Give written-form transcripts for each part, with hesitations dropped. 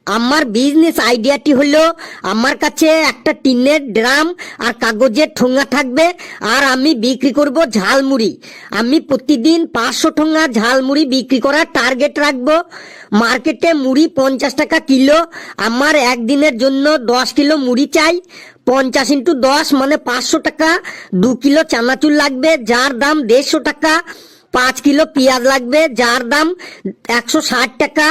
আমার বিজনেস আইডিয়াটি হলো, আমার কাছে একটা টিনের ড্রাম আর কাগজের ঠোঙা থাকবে, আর আমি বিক্রি করব ঝালমুড়ি। আমি প্রতিদিন 500 ঠোঙা ঝালমুড়ি বিক্রি করার টার্গেট রাখবো। মার্কেটে মুড়ি 50 টাকা কিলো, আমার একদিনের জন্য 10 কিলো মুড়ি চাই। 50 × 10 মানে 500 টাকা। 2 কিলো চানাচুর লাগবে, যার দাম 150 টাকা। 5 কিলো পেঁয়াজ লাগবে, যার দাম 160 টাকা।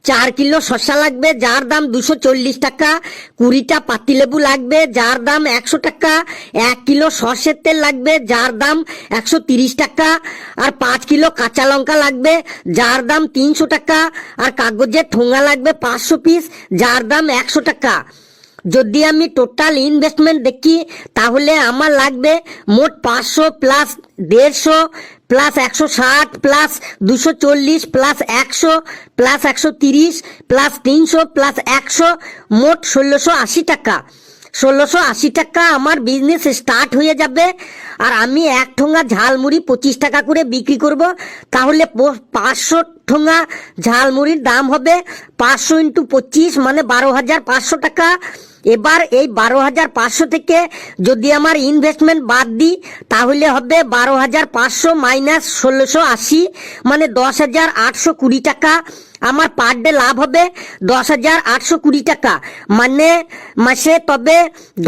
4 কিলো শসা লাগবে, যার দাম 240 টাকা। 20টা পাতিলেবু লাগবে, যার দাম 100 টাকা। 1 কিলো সর্ষের তেল লাগবে, যার দাম 130 টাকা। আর 5 কিলো কাঁচা লঙ্কা লাগবে, যার দাম 300 টাকা। আর কাগজের ঠোঙা লাগবে 500 পিস, যার দাম 100 টাকা। যদি আমি টোটাল ইনভেস্টমেন্ট দেখি, তাহলে আমার লাগবে মোট 500 plus 150 plus 160 plus 240 plus 100 plus 130 plus 300 plus 100, মোট 1680 টাকা। 1680 টাকা আমার বিজনেস স্টার্ট হয়ে যাবে। আর আমি এক ঠোঙা ঝালমুড়ি 25 টাকা করে বিক্রি করব। তাহলে 500 ঠোঙা ঝালমুড়ির দাম হবে 500 × 25 মানে 12,500 টাকা। এবার এই 12,500 থেকে যদি আমার ইনভেস্টমেন্ট বাদ দিই, তাহলে হবে 12,500 মাইনাস 1680 মানে 10,820 টাকা। আমার পার ডে লাভ হবে 10,820 টাকা, মানে মাসে তবে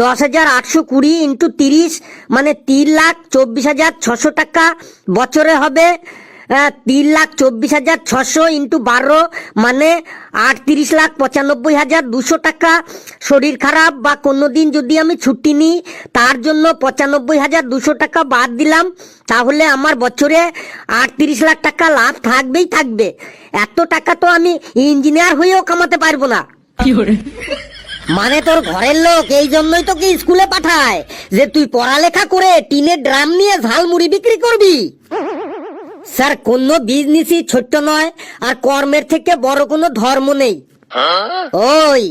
10,820 × 30 মানে 3,24,600 টাকা। বছরে হবে 3,24,600 × 12 মানে 38,95,200 টাকা। শরীর খারাপ বা কোনো দিন যদি আমি ছুটি নিই, তার জন্য 95,200 টাকা বাদ দিলাম, তাহলে আমার বছরে 38 লাখ টাকা লাভ থাকবেই থাকবে। এত টাকা তো আমি ইঞ্জিনিয়ার হয়েও কামাতে পারবো না। মানে তোর ঘরের লোক এই জন্যই তোকে স্কুলে পাঠায় যে তুই পড়ালেখা করে টিনের ড্রাম নিয়ে ঝালমুড়ি বিক্রি করবি। স্যার, কোনো বিজনেসই ছোট্ট নয়, আর কর্মের থেকে বড় কোনো ধর্ম নেই। ওই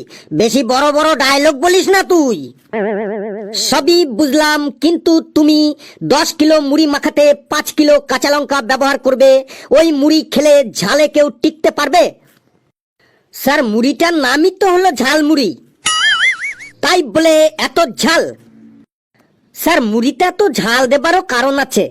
বেশি বড় বড় ডায়লগ বলিস না তুই। সবই বুঝলাম, কিন্তু তুমি 10 কিলো মুড়ি মাখাতে 5 কিলো কাঁচা লঙ্কা ব্যবহার করবে। ওই মুড়ি খেলে ঝালে কেউ টিকতে পারবে? স্যার, মুড়িটার নামই তো হলো ঝালমুড়ি, তাই বলে এত ঝাল? স্যার, মুড়িটা তো ঝাল দেবারও কারণ আছে।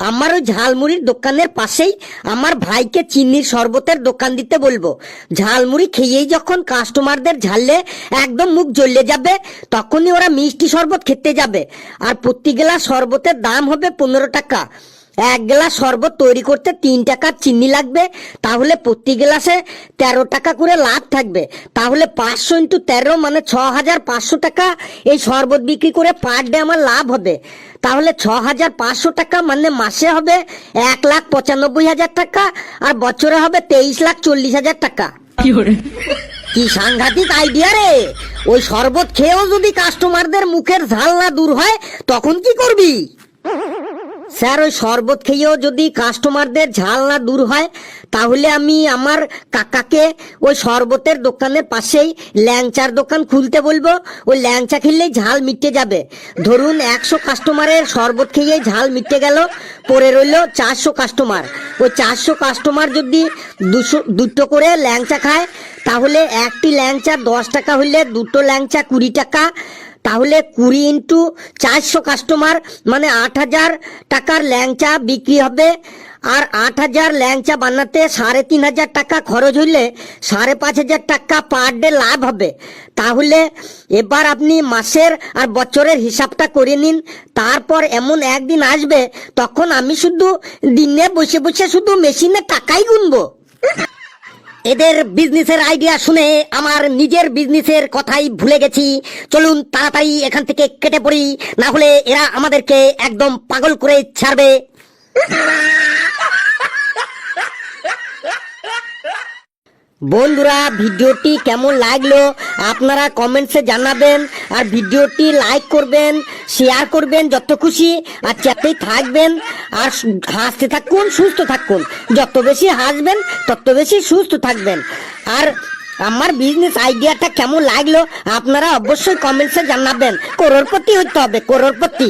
আমার ওই ঝালমুড়ির দোকানের পাশেই আমার ভাইকে চিনির শরবতের দোকান দিতে বলবো। ঝালমুড়ি খেয়েই যখন কাস্টমারদের ঝাললে একদম মুখ জ্বলে যাবে, তখনই ওরা মিষ্টি শরবত খেতে যাবে। আর প্রতি গ্লাস শরবতের দাম হবে 15 টাকা। 1 গ্লাস শরবত তৈরি করতে 3 টাকার চিনি লাগবে, তাহলে প্রতি গ্লাসে 13 টাকা করে লাভ থাকবে। তাহলে 500 × 13 মানে 6,500 টাকা এই শরবত বিক্রি করে পার ডে আমার লাভ হবে। তাহলে 6,500 টাকা মানে মাসে হবে 1,95,000 টাকা, আর বছরে হবে 23,40,000 টাকা। কি সাংঘাতিক আইডিয়া রে! ওই শরবত খেয়েও যদি কাস্টমারদের মুখের ঝাল না দূর হয়, তখন কি করবি? স্যার, ওই শরবত খেয়েও যদি কাস্টমারদের ঝাল না দূর হয়, তাহলে আমি আমার কাকাকে ওই শরবতের দোকানের পাশেই ল্যাংচার দোকান খুলতে বলবো। ওই ল্যাংচা খেলেই ঝাল মিটে যাবে। ধরুন 100 কাস্টমারের শরবত খেয়েই ঝাল মিটে গেল, পড়ে রইল 400 কাস্টমার। ওই 400 কাস্টমার যদি 2টো করে ল্যাংচা খায়, তাহলে একটি ল্যাংচা 10 টাকা হলে 2টো ল্যাংচা 20 টাকা। তাহলে 20 × 400 কাস্টমার মানে 8,000 টাকার ল্যাংচা বিক্রি হবে। আর 8,000 ল্যাংচা বানাতে 3,500 টাকা খরচ হইলে 5,500 টাকা পার ডে লাভ হবে। তাহলে এবার আপনি মাসের আর বছরের হিসাবটা করে নিন। তারপর এমন একদিন আসবে, তখন আমি শুধু দিনে বসে বসে শুধু মেশিনে টাকাই গুনবো। এদের বিজনেসের আইডিয়া শুনে আমার নিজের বিজনেসের কথাই ভুলে গেছি। চলুন তাড়াতাড়ি এখান থেকে কেটে পড়ি, না হলে এরা আমাদেরকে একদম পাগল করে ছাড়বে। বন্ধুরা, ভিডিওটি কেমন লাগলো আপনারা কমেন্টসে জানাবেন। আর ভিডিওটি লাইক করবেন, শেয়ার করবেন যত খুশি, আর চ্যাটেই থাকবেন। আর হাসতে থাকুন, সুস্থ থাকুন। যত বেশি হাসবেন তত বেশি সুস্থ থাকবেন। আর আমার বিজনেস আইডিয়াটা কেমন লাগলো আপনারা অবশ্যই কমেন্টসে জানাবেন। করোড়পতি হতে হবে, করোড়পতি।